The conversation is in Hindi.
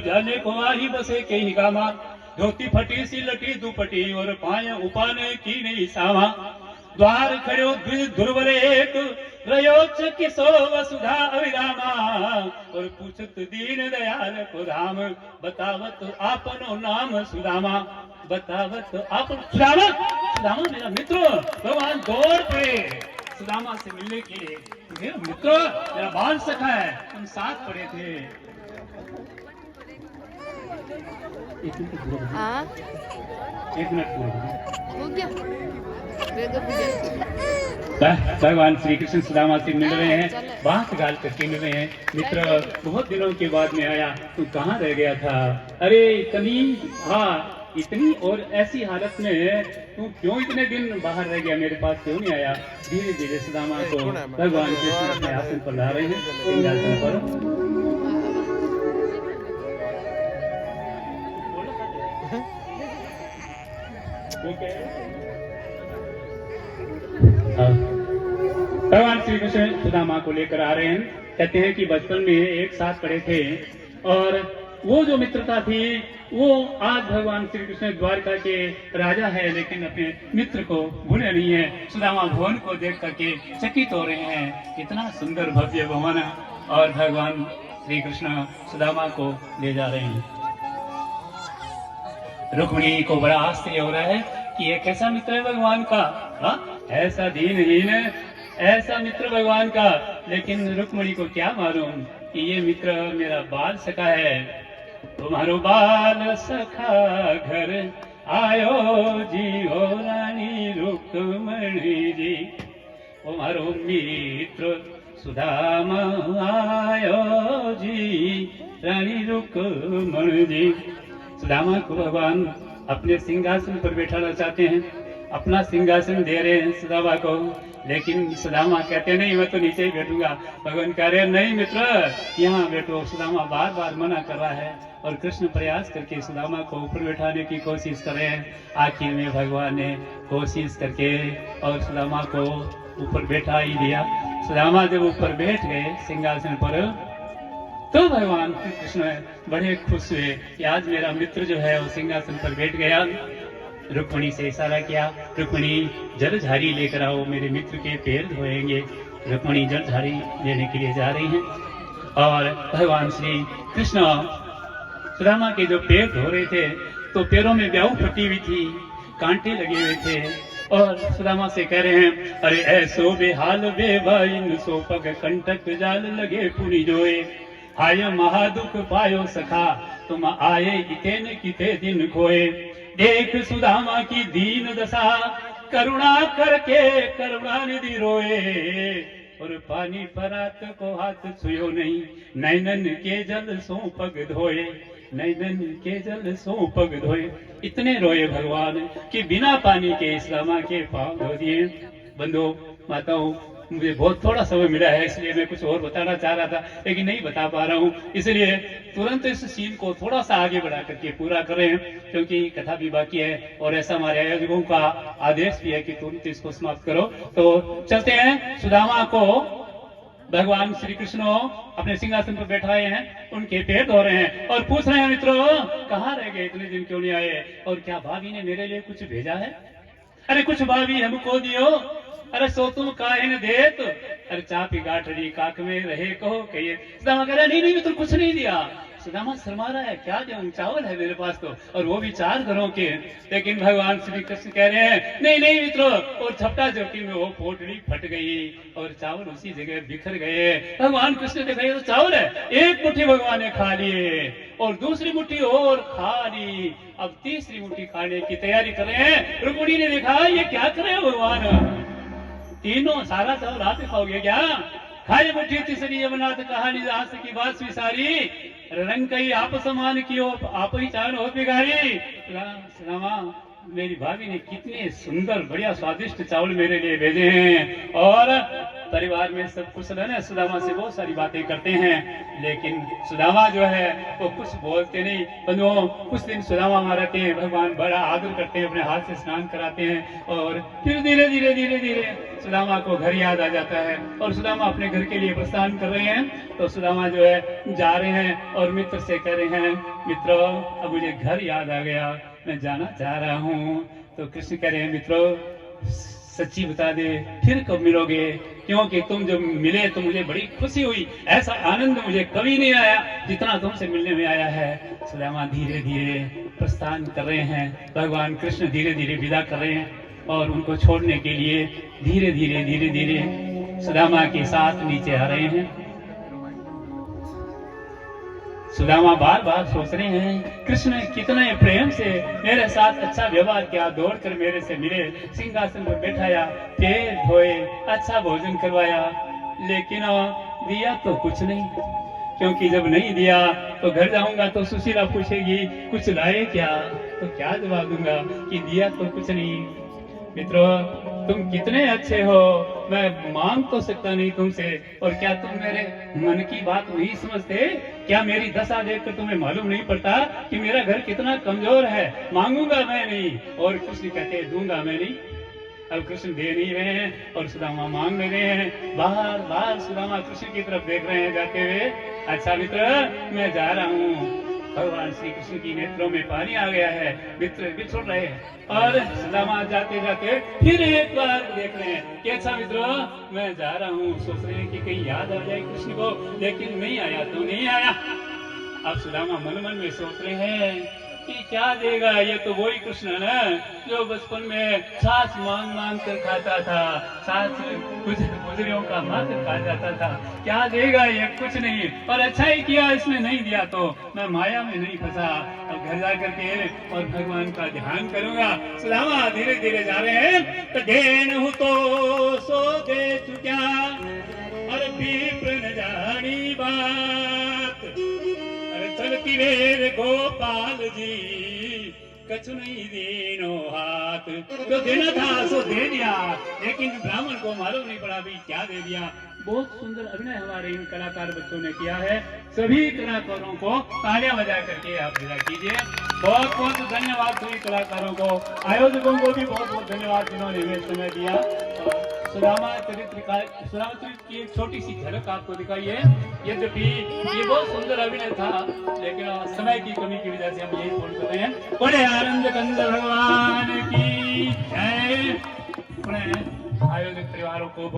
जाने को आही बसे के ही गामा, धोती फटी सी लटी दुपटी और पाय उपाने की नहीं सामा। द्वार खड़ो द्विज ध्रुव एक, रयोच किसो वसुधा अविरामा। और पूछत दीन दयाल को राम, बतावत आपनो नाम सुदामा। बतावत आप सुदामा, सुदामा मेरा मित्र। भगवान दौड़ पड़े सुदामा से मिलने के लिए। मेरा मित्र, मेरा बाल सखा है, हम साथ पड़े थे। एक मिनट हो गया। भगवान श्री कृष्ण सुदामा से मिल रहे हैं, बात गाल करके मिल रहे हैं। मित्र, बहुत दिनों के बाद में आया, तू कहाँ रह गया था? अरे इतनी, हाँ इतनी और ऐसी हालत में तू क्यों इतने दिन बाहर रह गया, मेरे पास क्यों नहीं आया? धीरे धीरे सुदामा को भगवान कृष्ण अपने आसन पर ला रहे हैं, सिंहासन पर। भगवान श्री कृष्ण सुदामा को लेकर आ रहे हैं। कहते हैं कि बचपन में एक साथ पढ़े थे और वो जो मित्रता थी वो आज भगवान श्री कृष्ण द्वारका के राजा है, लेकिन अपने मित्र को भूले नहीं है। सुदामा भवन को देख करके चकित हो रहे हैं, कितना सुंदर भव्य भवन। और भगवान श्री कृष्ण सुदामा को ले जा रहे हैं। रुक्मिणी को बड़ा आश्चर्य हो रहा है कि ये कैसा मित्र है भगवान का, ऐसा दीनहीन, ऐसा मित्र भगवान का। लेकिन रुक्मिणी को क्या मालूम कि ये मित्र मेरा बाल सखा है। तुम्हारो बाल सखा घर आयो जी, ओ रानी रुक्मिणी जी। तुम्हारो मित्र सुदामा आयो जी, रानी रुक्मिणी जी। सुदामा को भगवान अपने सिंहासन पर बैठाना चाहते हैं, अपना सिंहासन दे रहे हैं सुदामा को, लेकिन सुदामा कहते नहीं मैं तो नीचे ही बैठूंगा। भगवान कह रहे नहीं मित्र, यहाँ बैठो। सुदामा बार बार मना कर रहा है और कृष्ण प्रयास करके सुदामा को ऊपर बैठाने की कोशिश कर रहे हैं। आखिर में भगवान ने कोशिश करके और सुदामा को ऊपर बैठा ही दिया। सुदामा जब ऊपर बैठ गए सिंहासन पर, तो भगवान कृष्ण बड़े खुश हुए कि आज मेरा मित्र जो है वो सिंहासन पर बैठ गया। रुक्मिणी से इशारा किया, रुक्मिणी जलझारी लेकर आओ, मेरे मित्र के पैर धोएंगे। रुक्मिणी जलझारी लेने के लिए जा रही हैं और भगवान श्री कृष्ण सुदामा के जो पैर धो रहे थे तो पैरों में ब्याऊ फटी हुई थी, कांटे लगे हुए थे। और सुदामा से कह रहे हैं, अरे ऐसो बेहाल बेबाइन सो पग कंटक जाल लगे पुनी जोए। हाय महादुख पायो सखा, तुम आए इतने किते दिन खोए। देख सुदामा की दीन दशा, करुणा करके करुणा निधि रोए। और पानी परात को हाथ छुयो नहीं, नैनन के जल सो पग धोए। नैनन के जल सो पग धोए। इतने रोए भगवान कि बिना पानी के सुदामा के पांव धो दिए। बंधु माताओं, मुझे बहुत थोड़ा समय मिला है, इसलिए मैं कुछ और बताना चाह रहा था लेकिन नहीं बता पा रहा हूँ, इसलिए तुरंत इस सीन को थोड़ा सा आगे बढ़ा करके पूरा कर रहे हैं, क्योंकि कथा भी बाकी है और ऐसा हमारे आयोजकों का आदेश भी है कि तुरंत इसको समाप्त करो। तो चलते हैं। सुदामा को भगवान श्री कृष्ण अपने सिंहासन पर बैठाए हैं, उनके पैर धो रहे हैं और पूछ रहे हैं, मित्रों कहाँ रह गए, इतने दिन क्यों नहीं आए? और क्या भाभी ने मेरे लिए कुछ भेजा है? अरे कुछ भाभी हमको दियो। अरे सो तुम काहे न देत? अरे चापी गाठड़ी काक में रहे कहो कहिए। सुदामा कह रहा नहीं नहीं मित्र कुछ नहीं दिया। सुदामा शर्मा रहा है, क्या दूं, चावल है मेरे पास तो, और वो भी 4 घरों के। लेकिन भगवान श्री कृष्ण कह रहे हैं नहीं नहीं मित्रों, और झपटा झपटी में वो पोटली फट गई और चावल उसी जगह बिखर गए। भगवान कृष्ण ने कहा तो चावल है, एक मुट्ठी भगवान ने खा लिए और दूसरी मुट्ठी और खा ली, अब तीसरी मुट्ठी खाने की तैयारी कर रहे हैं। रुक्मिणी ने देखा ये क्या कर रहे हैं भगवान, तीनों सारा चावल हाथ में खाओगे क्या? खाए मुट्ठी तीसरी यमुनाथ कहानी आस की बात भी सारी, रंग कई आप समान की हो आप ही चार हो बिगारी। रामा मेरी भाभी ने कितने सुंदर बढ़िया स्वादिष्ट चावल मेरे लिए भेजे हैं और परिवार में सब कुशल है ना। सुदामा से बहुत सारी बातें करते हैं, लेकिन सुदामा जो है वो कुछ बोलते नहीं। बंधुओं, कुछ दिन सुदामा वहां रहते हैं, भगवान बड़ा आदर करते हैं, अपने हाथ से स्नान कराते हैं, और फिर धीरे धीरे धीरे धीरे सुदामा को घर याद आ जाता है, और सुदामा अपने घर के लिए प्रस्थान कर रहे हैं। तो सुदामा जो है जा रहे हैं और मित्र से कह रहे हैं, मित्रों अब मुझे घर याद आ गया, मैं जाना चाह रहा हूँ। तो कृष्ण कह रहे हैं, मित्रों सच्ची बता दे फिर कब मिलोगे, क्योंकि तुम जब मिले तो मुझे बड़ी खुशी हुई, ऐसा आनंद मुझे कभी नहीं आया जितना तुमसे मिलने में आया है। सुदामा धीरे धीरे प्रस्थान कर रहे हैं, भगवान कृष्ण धीरे धीरे विदा कर रहे हैं, और उनको छोड़ने के लिए धीरे धीरे धीरे धीरे सुदामा के साथ नीचे आ रहे हैं। सुदामा बार बार सोच रहे हैं, कृष्ण ने कितने प्रेम से मेरे साथ अच्छा व्यवहार किया, दौड़कर मेरे से मिले, सिंहासन पर बैठाया, पैर धोए, अच्छा भोजन करवाया, लेकिन दिया तो कुछ नहीं। क्योंकि जब नहीं दिया तो घर जाऊंगा तो सुशीला पूछेगी कुछ लाए क्या, तो क्या जवाब दूंगा कि दिया तो कुछ नहीं। मित्रों, तुम कितने अच्छे हो, मैं मांग तो सकता नहीं तुमसे, और क्या तुम मेरे मन की बात नहीं समझते? क्या मेरी दशा देखकर तुम्हें मालूम नहीं पड़ता कि मेरा घर कितना कमजोर है? मांगूंगा मैं नहीं, और कृष्ण कहते दूंगा मैं नहीं। अब कृष्ण दे नहीं रहे हैं और सुदामा मांग रहे हैं। बार बार सुदामा कृष्ण की तरफ देख रहे हैं जाते हुए। अच्छा मित्र, मैं जा रहा हूँ। भगवान श्री कृष्ण की नेत्रों में पानी आ गया है, मित्र बिछुड़ रहे हैं, और सुदामा जाते जाते फिर एक बार देख रहे हैं कि अच्छा मित्र मैं जा रहा हूँ। सोच रहे हैं कि कहीं याद आ जाए कृष्ण को, लेकिन नहीं आया तो नहीं आया। अब सुदामा मन मन में सोच रहे हैं कि क्या देगा, ये तो वही कृष्ण है ना जो बचपन में छाछ मांग मांग कर खाता था, छाछ गुजरियों का मांग खा जाता था, क्या देगा ये? कुछ नहीं। और अच्छा ही किया इसने नहीं दिया, तो मैं माया में नहीं फंसा। अब घर जा करके और भगवान का ध्यान करूंगा। सुदामा धीरे धीरे जा रहे हैं, तो देन तो सो दे चुका, और विप्र न जानी बात, चलती रे गोपाल जी कछु नहीं देनो हाथ। तो देना था सो दे दिया, लेकिन ब्राह्मण को मालूम नहीं पड़ा भी क्या दे दिया। बहुत सुंदर अभिनय हमारे इन कलाकार बच्चों ने किया है। सभी कलाकारों को तालियां बजा करके आप विदा कीजिए। बहुत बहुत धन्यवाद सभी कलाकारों को, आयोजकों को भी बहुत बहुत धन्यवाद जिन्होंने हमें समय दिया। सुदामा चरित्र की एक छोटी सी झलक आपको दिखाई है। यद्यपि ये बहुत सुंदर अभिनय था, लेकिन समय की कमी की वजह से हम यही बोल रहे हैं। बड़े आनंद कंद भगवान की जय। आयोजक परिवारों को